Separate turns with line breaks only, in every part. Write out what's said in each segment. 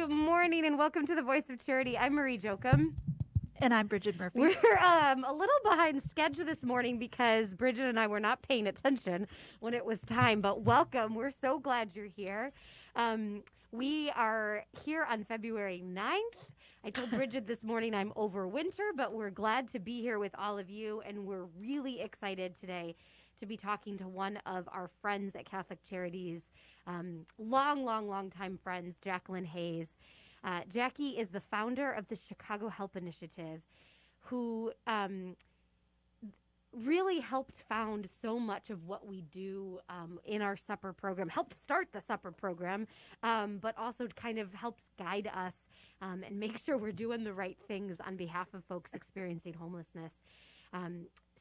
Good morning and welcome to the Voice of Charity. I'm Marie Jochum.
And I'm Brigid Murphy.
We're a little behind schedule this morning because Brigid and I were not paying attention when it was time, but welcome. We're so glad you're here. We are here on February 9th. I told Brigid this morning I'm over winter, but we're glad to be here with all of you, and we're really excited today to be talking to one of our friends at Catholic Charities, long time friends, Jacqueline Hayes. Jackie is the founder of the Chicago Help Initiative, who really helped found so much of what we do in our supper program, helped start the supper program, but also kind of helps guide us and make sure we're doing the right things on behalf of folks experiencing homelessness.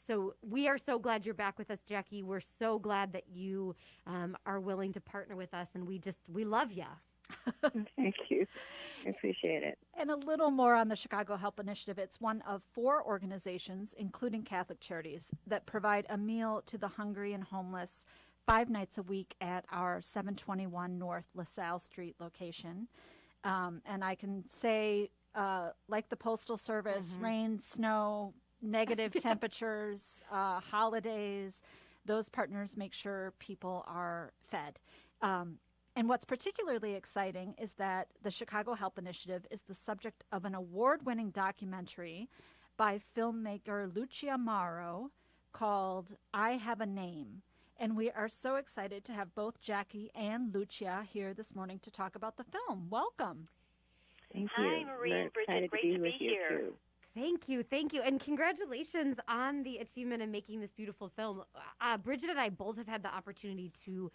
So we are so glad you're back with us, Jackie. We're so glad that you are willing to partner with us, and we love you.
Thank you. I appreciate it.
And a little more on the Chicago Help Initiative. It's one of 4 organizations, including Catholic Charities, that provide a meal to the hungry and homeless 5 nights a week at our 721 North LaSalle Street location. And I can say, like the Postal Service, rain, snow, negative temperatures, holidays, those partners make sure people are fed. And what's particularly exciting is that the Chicago Help Initiative is the subject of an award-winning documentary by filmmaker Lucia Mauro called I Have a Name. And we are so excited to have both Jackie and Lucia here this morning to talk about the film. Welcome.
Thank you.
Hi, Marie and Brigid. Great to be here.
Thank you. And congratulations on the achievement of making this beautiful film. Brigid and I both have had the opportunity to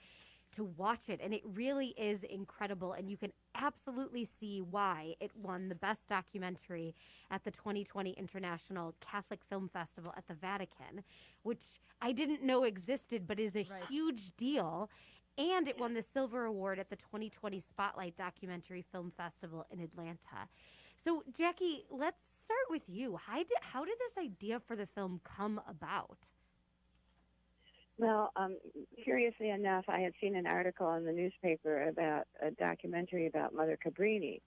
watch it, and it really is incredible, and you can absolutely see why it won the Best Documentary at the 2020 International Catholic Film Festival at the Vatican, which I didn't know existed, but is a huge deal, and it won the Silver Award at the 2020 Spotlight Documentary Film Festival in Atlanta. So, Jackie, let's start with you. How did this idea for the film come about?
Well, curiously enough, I had seen an article in the newspaper about a documentary about Mother Cabrini,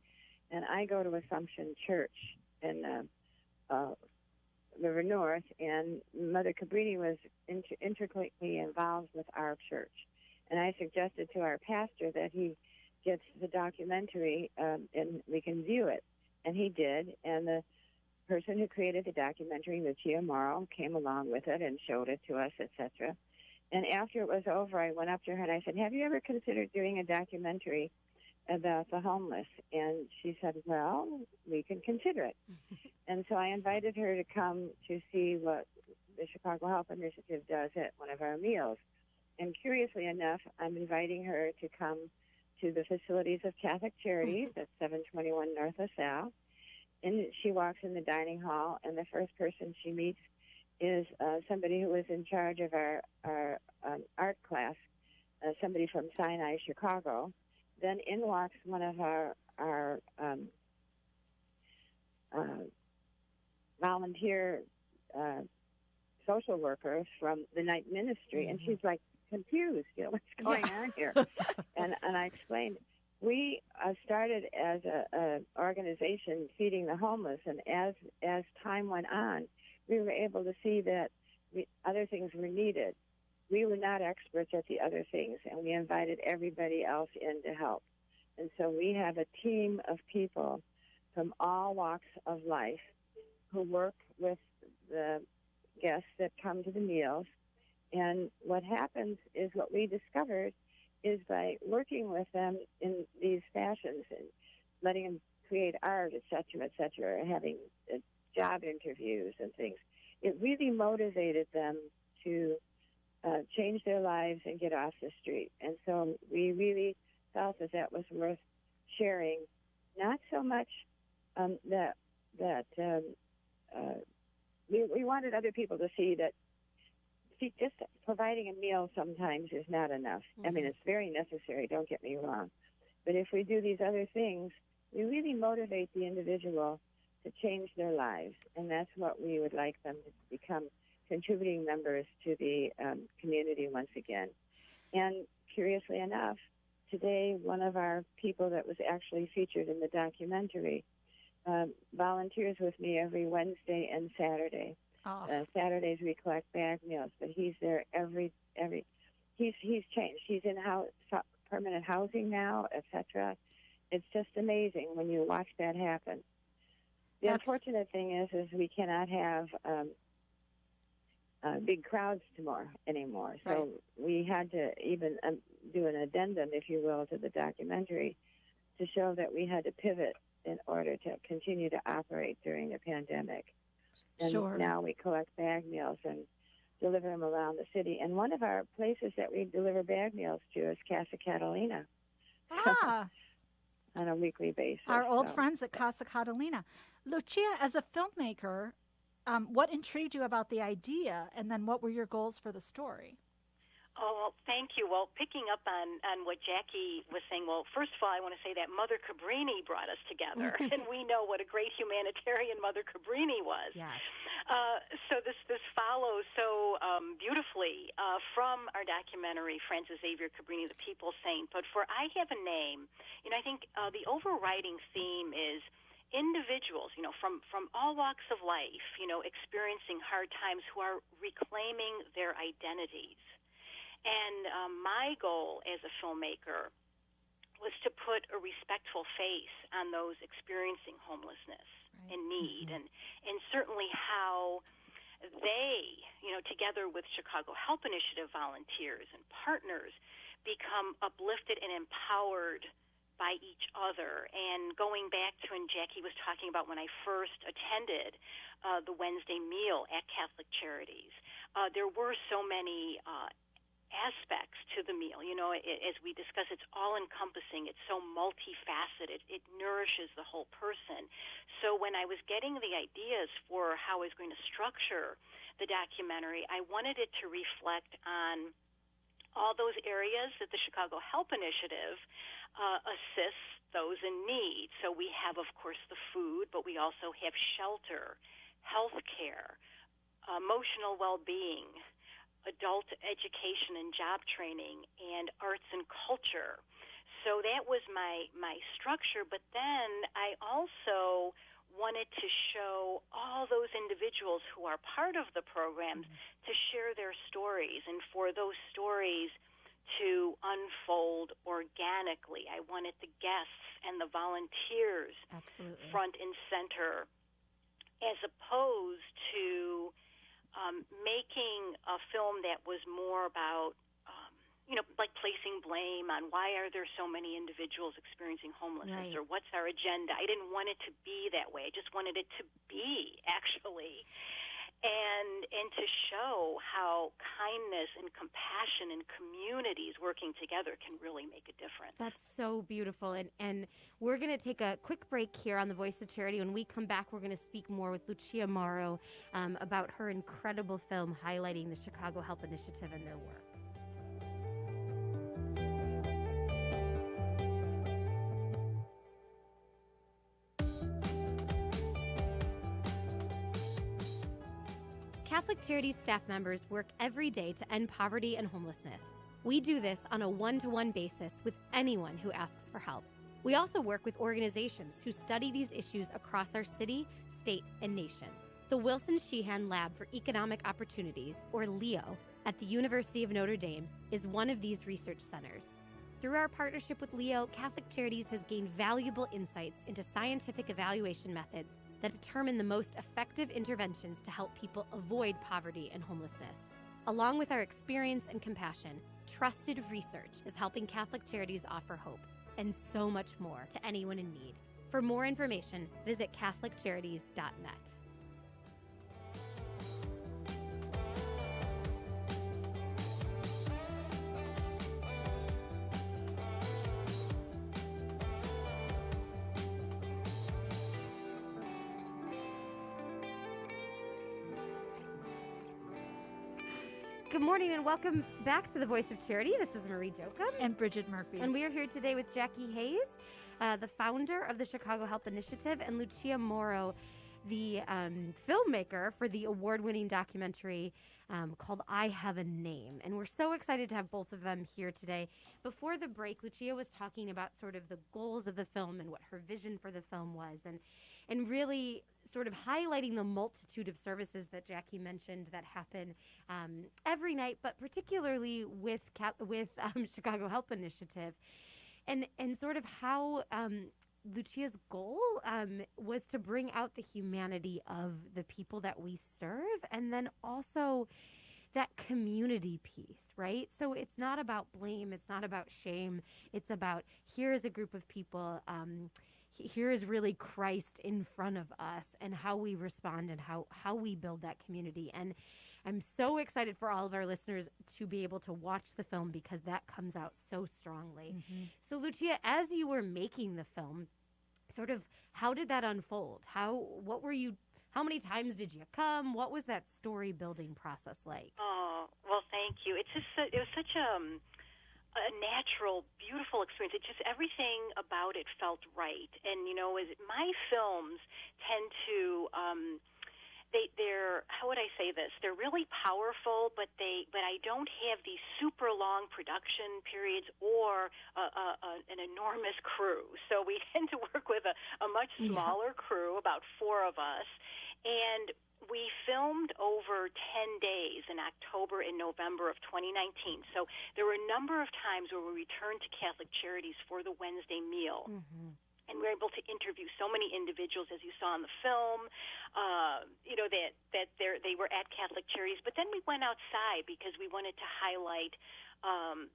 and I go to Assumption Church in River North, and Mother Cabrini was intricately involved with our church. And I suggested to our pastor that he gets the documentary and we can view it. And he did, and the person who created the documentary, Lucia Mauro, came along with it and showed it to us, etc. And after it was over, I went up to her and I said, have you ever considered doing a documentary about the homeless? And she said, well, we can consider it. And so I invited her to come to see what the Chicago Help Initiative does at one of our meals. And curiously enough, I'm inviting her to come to the facilities of Catholic Charities at 721 North LaSalle. And she walks in the dining hall, and the first person she meets is somebody who was in charge of our art class, somebody from Sinai, Chicago. Then in walks one of our volunteer social workers from the night ministry, and she's like confused, what's going on here? And I explained, we started as a organization feeding the homeless, and as time went on, we were able to see that other things were needed. We were not experts at the other things, and we invited everybody else in to help. And so we have a team of people from all walks of life who work with the guests that come to the meals. And what happens is, what we discovered is, by working with them in these fashions and letting them create art, et cetera, having job interviews and things, it really motivated them to change their lives and get off the street. And so we really felt that was worth sharing. Not so much that we wanted other people to see that just providing a meal sometimes is not enough. I mean, it's very necessary, don't get me wrong. But if we do these other things, we really motivate the individual to change their lives. And that's what we would like them to become, contributing members to the community once again. And curiously enough, today, one of our people that was actually featured in the documentary volunteers with me every Wednesday and Saturday.
Oh.
Saturdays we collect bag meals, but he's there every. He's changed. He's in permanent housing now, etc. It's just amazing when you watch that happen. The unfortunate thing is we cannot have big crowds anymore. So
right.
we had to even do an addendum, if you will, to the documentary to show that we had to pivot in order to continue to operate during the pandemic. And
Sure.
now we collect bag meals and deliver them around the city. And one of our places that we deliver bag meals to is Casa Catalina.
Ah.
On a weekly basis.
Our old friends at Casa Catalina. Lucia, as a filmmaker, what intrigued you about the idea, and then what were your goals for the story?
Oh, well, thank you. Well, picking up on what Jackie was saying, well, first of all, I want to say that Mother Cabrini brought us together, and we know what a great humanitarian Mother Cabrini was.
Yes.
So this follows so beautifully from our documentary, Francis Xavier Cabrini, The People's Saint. But for I Have a Name, I think the overriding theme is individuals, from all walks of life, experiencing hard times who are reclaiming their identities. And my goal as a filmmaker was to put a respectful face on those experiencing homelessness and need, and certainly how they, together with Chicago Help Initiative volunteers and partners, become uplifted and empowered by each other. And going back to when Jackie was talking about when I first attended the Wednesday meal at Catholic Charities, there were so many aspects to the meal. As we discuss, it's all-encompassing. It's so multifaceted. It nourishes the whole person. So when I was getting the ideas for how I was going to structure the documentary, I wanted it to reflect on all those areas that the Chicago Help Initiative assists those in need. So we have, of course, the food, but we also have shelter, health care, emotional well-being, adult education and job training, and arts and culture. So that was my structure, but then I also wanted to show all those individuals who are part of the programs to share their stories, and for those stories to unfold organically. I wanted the guests and the volunteers front and center, as opposed to making a film that was more about, like placing blame on why are there so many individuals experiencing homelessness, or what's our agenda. I didn't want it to be that way. I just wanted it to be, actually, and to show how kindness and compassion and communities working together can really make a difference.
That's so beautiful. And we're going to take a quick break here on The Voice of Charity. When we come back, we're going to speak more with Lucia Mauro about her incredible film highlighting the Chicago Help Initiative and their work. Catholic Charities staff members work every day to end poverty and homelessness. We do this on a one-to-one basis with anyone who asks for help. We also work with organizations who study these issues across our city, state, and nation. The Wilson Sheehan Lab for Economic Opportunities, or LEO, at the University of Notre Dame is one of these research centers. Through our partnership with LEO, Catholic Charities has gained valuable insights into scientific evaluation methods that determine the most effective interventions to help people avoid poverty and homelessness. Along with our experience and compassion, trusted research is helping Catholic Charities offer hope and so much more to anyone in need. For more information, visit CatholicCharities.net. Good morning and welcome back to The Voice of Charity. This is Marie Jochum.
And Brigid Murphy.
And we are here today with Jackie Hayes, the founder of the Chicago Help Initiative, and Lucia Mauro. the filmmaker for the award-winning documentary called I Have a Name. And we're so excited to have both of them here today. Before the break, Lucia was talking about sort of the goals of the film and what her vision for the film was, and really sort of highlighting the multitude of services that Jackie mentioned that happen every night, but particularly with Chicago Help Initiative, and sort of how Lucia's goal was to bring out the humanity of the people that we serve, and then also that community piece, right? So it's not about blame, it's not about shame, it's about here is a group of people, here is really Christ in front of us, and how we respond and how we build that community. And I'm so excited for all of our listeners to be able to watch the film because that comes out so strongly. Mm-hmm. So Lucia, as you were making the film, sort of how did that unfold? How many times did you come? What was that story building process like?
Oh, well, thank you. It was such a natural, beautiful experience. It just, everything about it felt right. And, my films tend to, they're how would I say this? They're really powerful, but I don't have these super long production periods or an enormous crew. So we tend to work with a much smaller crew, about 4 of us, and we filmed over 10 days in October and November of 2019. So there were a number of times where we returned to Catholic Charities for the Wednesday meal. Mm-hmm. And we were able to interview so many individuals, as you saw in the film, that they were at Catholic Charities. But then we went outside because we wanted to highlight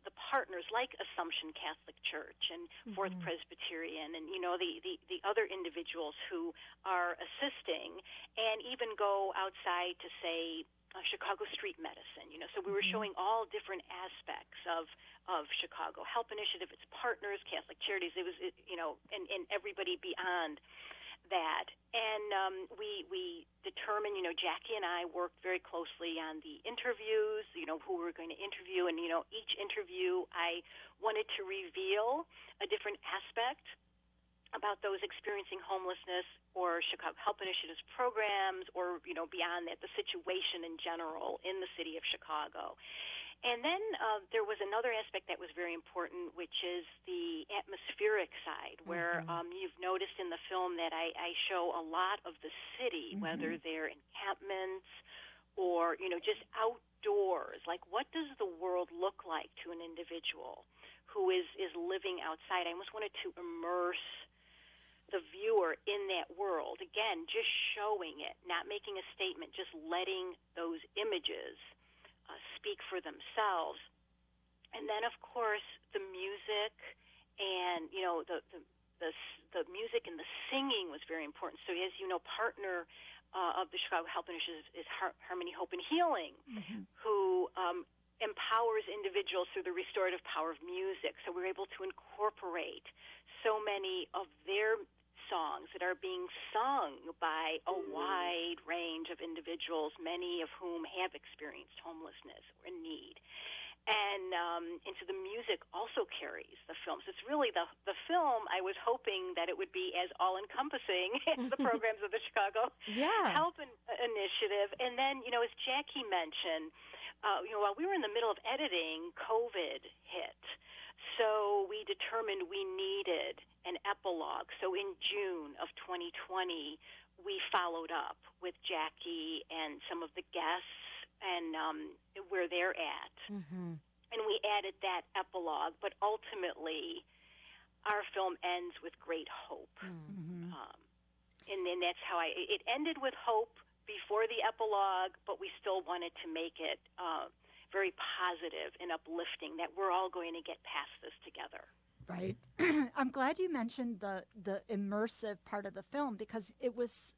the partners like Assumption Catholic Church and Fourth Presbyterian, and the other individuals who are assisting, and even go outside to say Chicago street medicine. So we were showing all different aspects of Chicago Help Initiative, its partners, Catholic Charities. It was and everybody beyond that. And we determined, Jackie and I worked very closely on the interviews, who we were going to interview. And, each interview I wanted to reveal a different aspect about those experiencing homelessness or Chicago Help Initiative's programs, or, beyond that, the situation in general in the city of Chicago. And then there was another aspect that was very important, which is the atmospheric side, where you've noticed in the film that I show a lot of the city, whether they're encampments or, just outdoors. Like, what does the world look like to an individual who is living outside? I almost wanted to immerse the viewer in that world. Again, just showing it, not making a statement, just letting those images speak for themselves. And then, of course, the music and, the music and the singing was very important. So, as you know, partner of the Chicago Help Initiative is Harmony, Hope, and Healing, who empowers individuals through the restorative power of music. So we're able to incorporate so many of their songs that are being sung by a wide range of individuals, many of whom have experienced homelessness or need. And so the music also carries the film. So it's really the film, I was hoping that it would be as all-encompassing as the programs of the Chicago Help Initiative. And then, as Jackie mentioned, while we were in the middle of editing, COVID hit. So we determined we needed an epilogue. So in June of 2020, we followed up with Jackie and some of the guests and where they're at. And we added that epilogue, but ultimately our film ends with great hope. And then that's how it ended with hope before the epilogue, but we still wanted to make it very positive and uplifting, that we're all going to get past this together.
Right. I'm glad you mentioned the immersive part of the film, because it was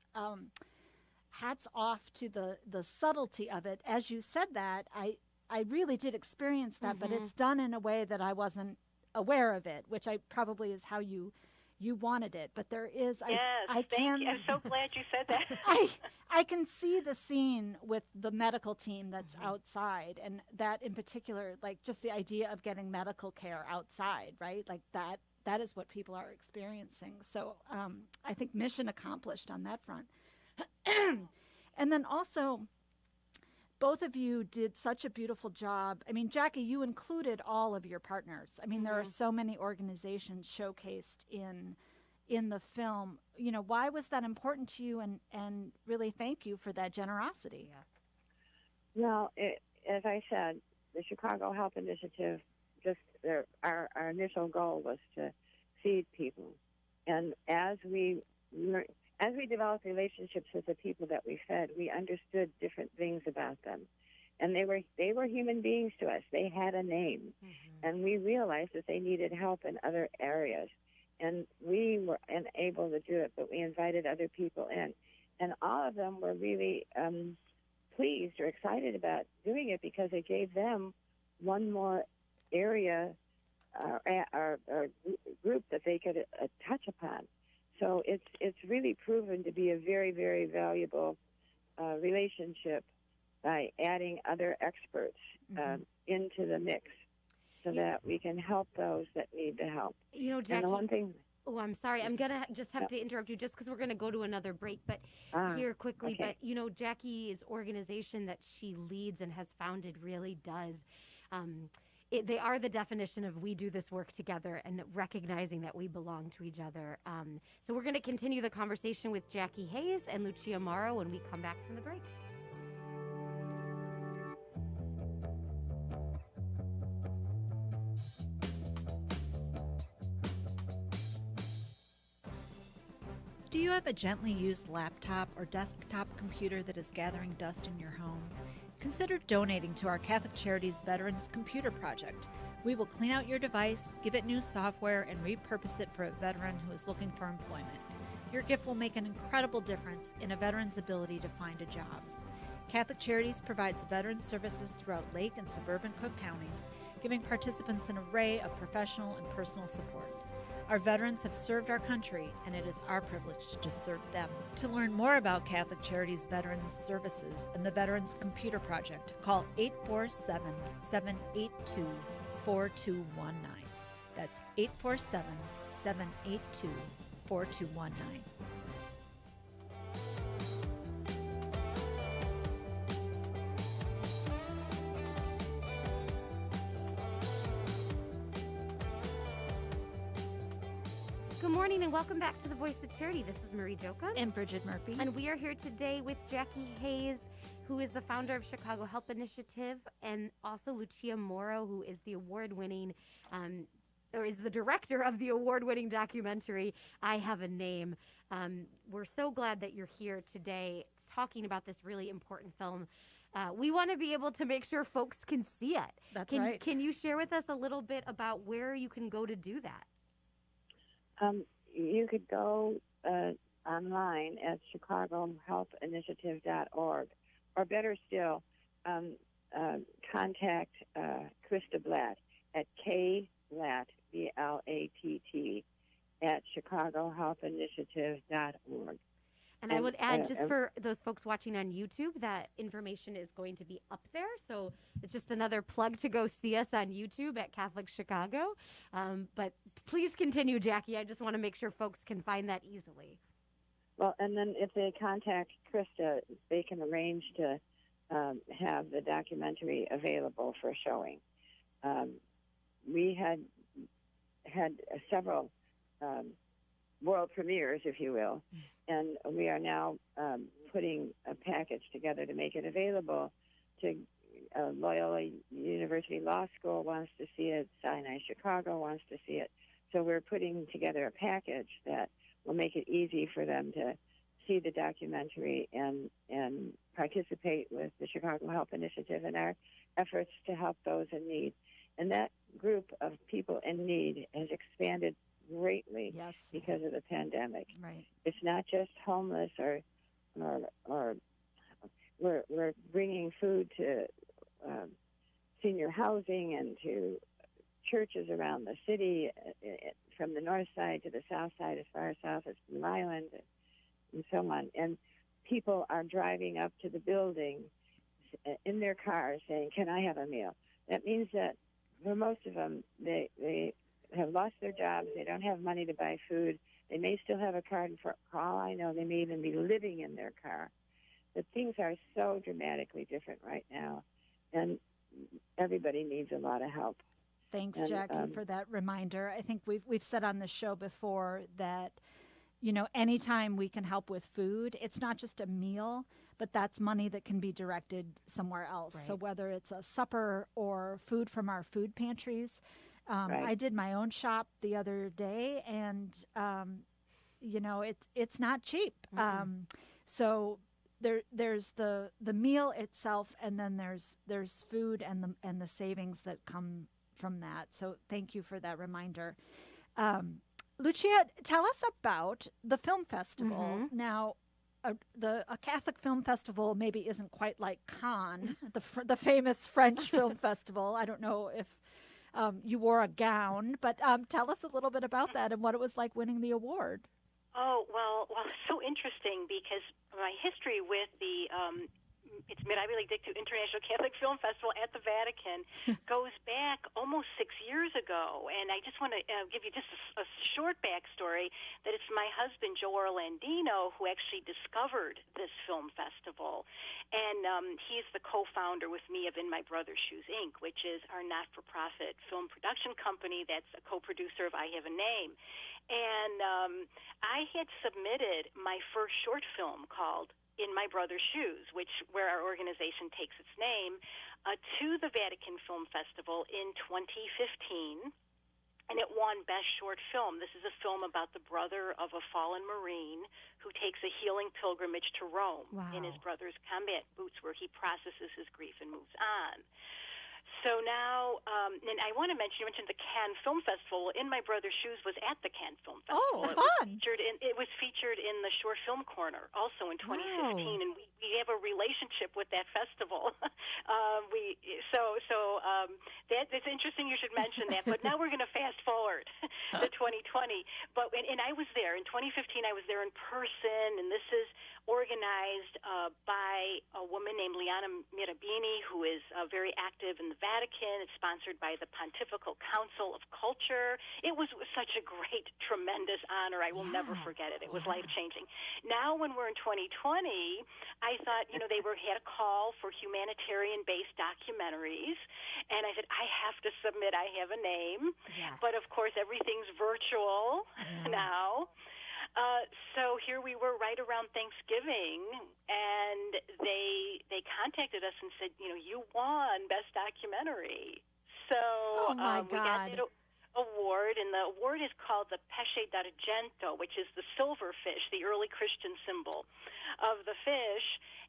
hats off to the subtlety of it. As you said that, I really did experience that, but it's done in a way that I wasn't aware of it, which probably is how you wanted it. But there is,
thank you. I'm so glad you said that.
I can see the scene with the medical team that's outside, and that in particular, like just the idea of getting medical care outside, right? Like that is what people are experiencing. So I think mission accomplished on that front. And then also, both of you did such a beautiful job. I mean, Jackie, you included all of your partners. I mean, there are so many organizations showcased in the film. You know, why was that important to you? And really thank you for that generosity.
Well, as I said, the Chicago Help Initiative, our initial goal was to feed people. And as we developed relationships with the people that we fed, we understood different things about them. And they were human beings to us. They had a name. And we realized that they needed help in other areas. And we were unable to do it, but we invited other people in. And all of them were really pleased or excited about doing it because it gave them one more area or group that they could touch upon. So it's really proven to be a very, very valuable relationship by adding other experts into the mix so that we can help those that need the help.
You know, Jackie,
and the one thing...
Oh, I'm sorry. I'm going to just have to interrupt you just because we're going to go to another break. But here quickly,
okay.
But, you know, Jackie's organization that she leads and has founded really does. They are the definition of we do this work together and recognizing that we belong to each other. So we're going to continue the conversation with Jackie Hayes and Lucia Mauro when we come back from the break.
Do you have a gently used laptop or desktop computer that is gathering dust in your home? Consider donating to our Catholic Charities Veterans Computer Project. We will clean out your device, give it new software, and repurpose it for a veteran who is looking for employment. Your gift will make an incredible difference in a veteran's ability to find a job. Catholic Charities provides veteran services throughout Lake and suburban Cook counties, giving participants an array of professional and personal support. Our veterans have served our country, and it is our privilege to serve them. To learn more about Catholic Charities Veterans Services and the Veterans Computer Project, call 847-782-4219. That's 847-782-4219.
Good morning and welcome back to the Voice of Charity. This is Marie Jochum.
And Brigid Murphy.
And we are here today with Jackie Hayes, who is the founder of Chicago Help Initiative, and also Lucia Mauro, who is the award-winning, or is the director of the award-winning documentary, I Have a Name. We're so glad that you're here today talking about this really important film. We want to be able to make sure folks can see it.
That's right.
Can you share with us a little bit about where you can go to do that?
You could go online at chicagohelpinitiative.org, or better still, contact Krista Blatt at KBlatt, B-L-A-T-T, at chicagohelpinitiative.org.
And I would add, just for those folks watching on YouTube, that information is going to be up there. So it's just another plug to go see us on YouTube at Catholic Chicago. But please continue, Jackie. I just want to make sure folks can find that easily.
Well, and then if they contact Krista, they can arrange to have the documentary available for showing. We had several world premieres, if you will, and we are now putting a package together to make it available to Loyola University Law School wants to see it, Sinai Chicago wants to see it. So we're putting together a package that will make it easy for them to see the documentary and participate with the Chicago Help Initiative in our efforts to help those in need. And that group of people in need has expanded greatly because of the pandemic.
Right.
It's not just homeless or we're bringing food to senior housing and to churches around the city, from the north side to the south side, as far south as Blue Island, and so on. And people are driving up to the building in their cars saying, "Can I have a meal?" That means that for most of them, they have lost their jobs. They don't have money to buy food. They may still have a car, and for all I know, they may even be living in their car. But things are so dramatically different right now, and everybody needs a lot of help.
Thanks,
And,
Jackie, for that reminder. I think we've said on the show before that, you know, anytime we can help with food, it's not just a meal, but that's money that can be directed somewhere else.
Right.
So whether it's a supper or food from our food pantries.
Right.
I did my own shop the other day, and, you know, it's not cheap. So there's the meal itself, and then there's food and the savings that come from that. So thank you for that reminder. Lucia, tell us about the film festival. Now, a Catholic film festival maybe isn't quite like Cannes, the famous French film festival. I don't know if you wore a gown, but tell us a little bit about that and what it was like winning the award.
Oh, well, it's so interesting because my history with the it's Mid-Ivy League Dictu International Catholic Film Festival at the Vatican goes back almost 6 years ago. And I just want to give you just a short backstory that it's my husband, Joe Orlandino, who actually discovered this film festival. And he's the co-founder with me of In My Brother's Shoes, Inc., which is our not-for-profit film production company that's a co-producer of I Have a Name. And I had submitted my first short film called In My Brother's Shoes, where our organization takes its name, to the Vatican Film Festival in 2015, and it won Best Short Film. This is a film about the brother of a fallen Marine who takes a healing pilgrimage to Rome in his brother's combat boots, where he processes his grief and moves on. So now, and I want to mention, you mentioned the Cannes Film Festival. In My Brother's Shoes was at the Cannes Film Festival.
Oh, fun.
It was featured in the Short Film Corner also in 2015, and we have a relationship with that festival. It's interesting you should mention that. But now we're going to fast forward to 2020. And I was there. In 2015, I was there in person, and this is organized by a woman named Liana Mirabini, who is very active in the Vatican. It's sponsored by the Pontifical Council of Culture. It was such a great, tremendous honor. I will never forget it. It was life-changing. Now, when we're in 2020, I thought, they had a call for humanitarian-based documentaries, and I said, I have to submit I Have a Name.
Yes.
But, of course, everything's virtual now. So here we were right around Thanksgiving, and they contacted us and said, you won Best Documentary. So
oh my
we got
God.
that award, and the award is called the Pesce d'Argento, which is the silver fish, the early Christian symbol of the fish.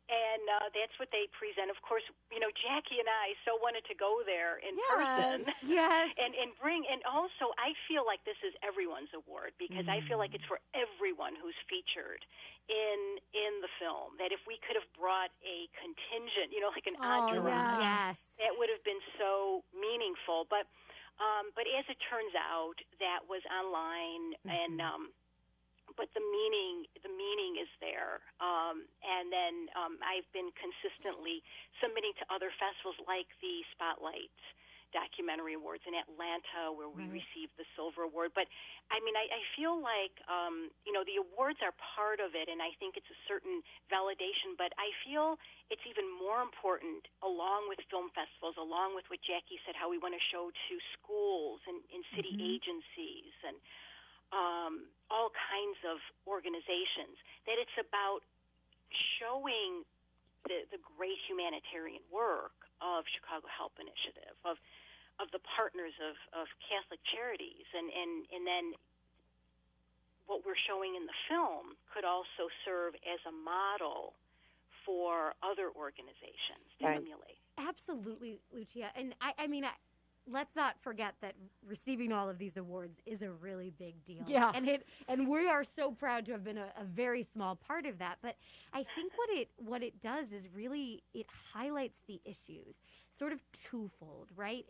And that's what they present. Of course, Jackie and I so wanted to go there in person.
Yes.
And also I feel like this is everyone's award, because I feel like it's for everyone who's featured in the film. That if we could have brought a contingent, like an entourage, that would have been so meaningful. But as it turns out, that was online, and but the meaning is there. And then I've been consistently submitting to other festivals like the Spotlight Documentary Awards in Atlanta, where we received the Silver Award. But I feel like the awards are part of it, and I think it's a certain validation. But I feel it's even more important, along with film festivals, along with what Jackie said, how we want to show to schools and city agencies and all kinds of organizations, that it's about showing the great humanitarian work of Chicago Help Initiative, of the partners of Catholic Charities, and then what we're showing in the film could also serve as a model for other organizations to emulate.
Absolutely, Lucia. And I mean, let's not forget that receiving all of these awards is a really big deal.
Yeah.
And we are so proud to have been a very small part of that. But I think what it does is really it highlights the issues, sort of twofold, right?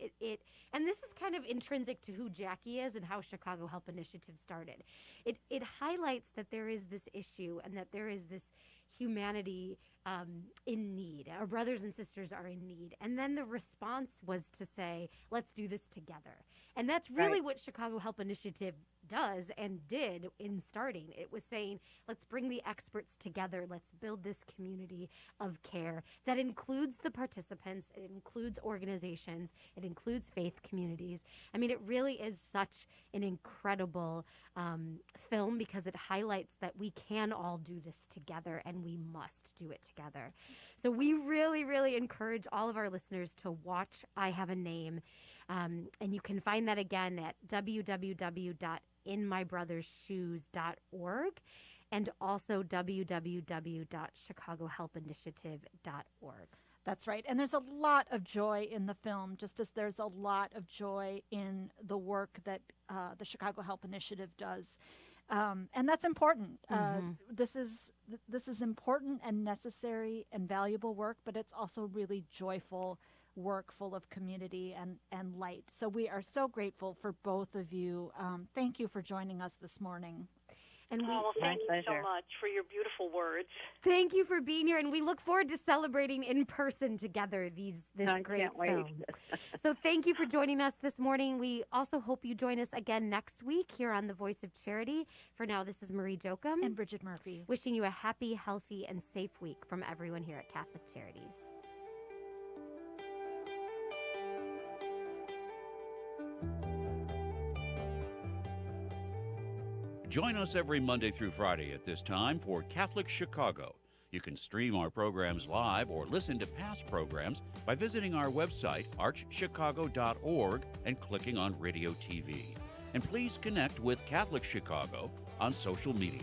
And this is kind of intrinsic to who Jackie is and how Chicago Help Initiative started. It highlights that there is this issue and that there is this humanity in need. Our brothers and sisters are in need. And then the response was to say, let's do this together. And that's really what Chicago Help Initiative does and did in starting. It was saying, let's bring the experts together. Let's build this community of care that includes the participants. It includes organizations. It includes faith communities. I mean, it really is such an incredible film because it highlights that we can all do this together and we must do it together. So we really, really encourage all of our listeners to watch I Have a Name. And you can find that again at www.inmybrothershoes.org and also www.chicagohelpinitiative.org.
That's right. And there's a lot of joy in the film, just as there's a lot of joy in the work that the Chicago Help Initiative does. And that's important. This is important and necessary and valuable work, but it's also really joyful work full of community and light. So we are so grateful for both of you. Thank you for joining us this morning.
And
thank you so much for your beautiful words.
Thank you for being here, and we look forward to celebrating in person together this great film. So thank you for joining us this morning. We also hope you join us again next week here on The Voice of Charity. For now, this is Marie Jochum
and Brigid Murphy,
wishing you a happy, healthy, and safe week from everyone here at Catholic Charities.
Join us every Monday through Friday at this time for Catholic Chicago. You can stream our programs live or listen to past programs by visiting our website, archchicago.org, and clicking on Radio TV. And please connect with Catholic Chicago on social media.